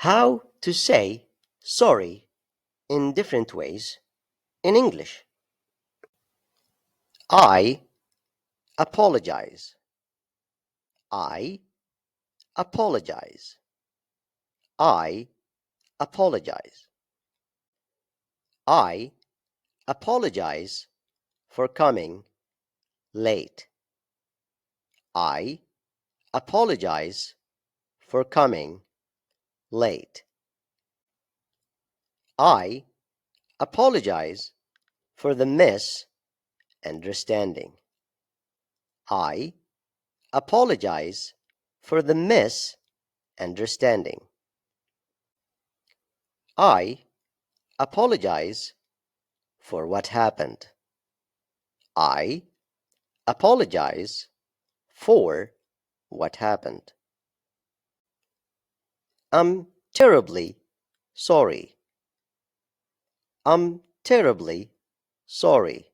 How to say sorry in different ways in English. I apologize. I apologize. I apologize. I apologize for coming late. I apologize for coming late. I apologize for the misunderstanding. I apologize for the misunderstanding. I apologize for what happened. I apologize for what happened. I'm terribly sorry. I'm terribly sorry.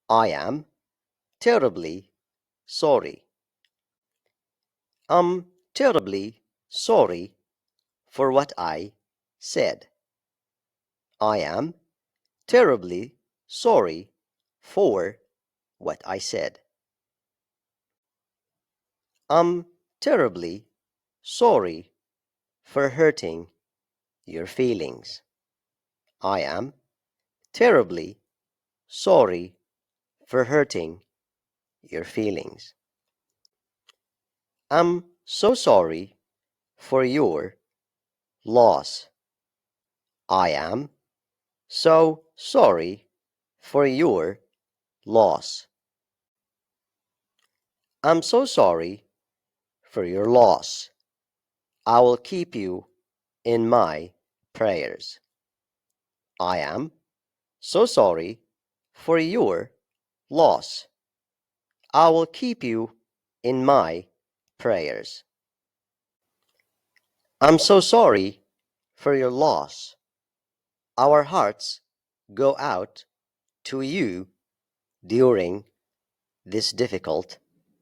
I am terribly sorry. I'm terribly sorry for what I said. I am terribly sorry for what I said. I'm terribly sorry for hurting your feelings. I am terribly sorry for hurting your feelings. I'm so sorry for your loss. I am so sorry for your loss. I'm so sorry for your loss. I will keep you in my prayers. I am so sorry for your loss. I will keep you in my prayers. I'm so sorry for your loss. Our hearts go out to you during this difficult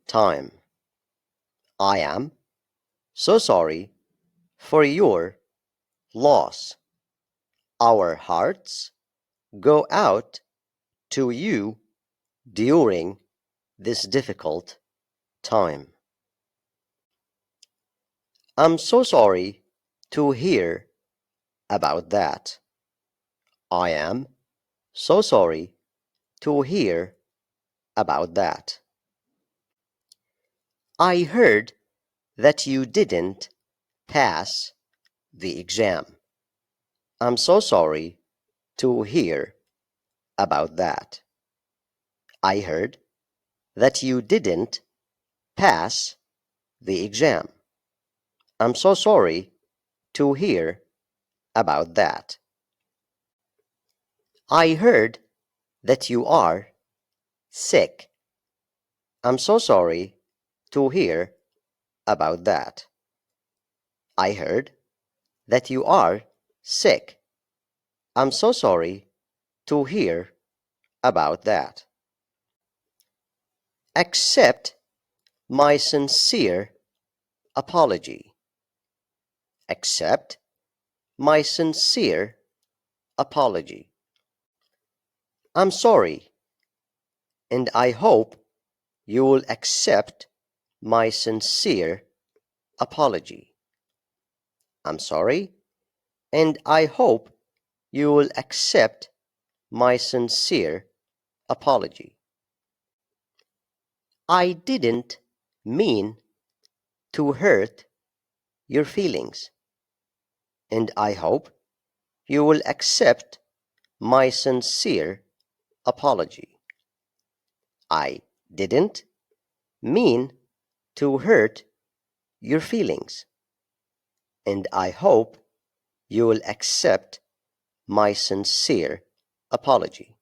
time. I am so sorry for your loss. Our hearts go out to you during this difficult time. I'm so sorry to hear about that. I am so sorry to hear about that. I heard that you didn't pass the exam. I'm so sorry to hear about that. I heard that you didn't pass the exam. I'm so sorry to hear about that. I heard that you are sick. I'm so sorry to hear about that. I heard that you are sick. I'm so sorry to hear about that. Accept my sincere apology. Accept my sincere apology. I'm sorry, and I hope you will accept my sincere apology. I'm sorry, and I hope you will accept my sincere apology. I didn't mean to hurt your feelings, and I hope you will accept my sincere apology. I didn't mean to hurt your feelings, and I hope you will accept my sincere apology.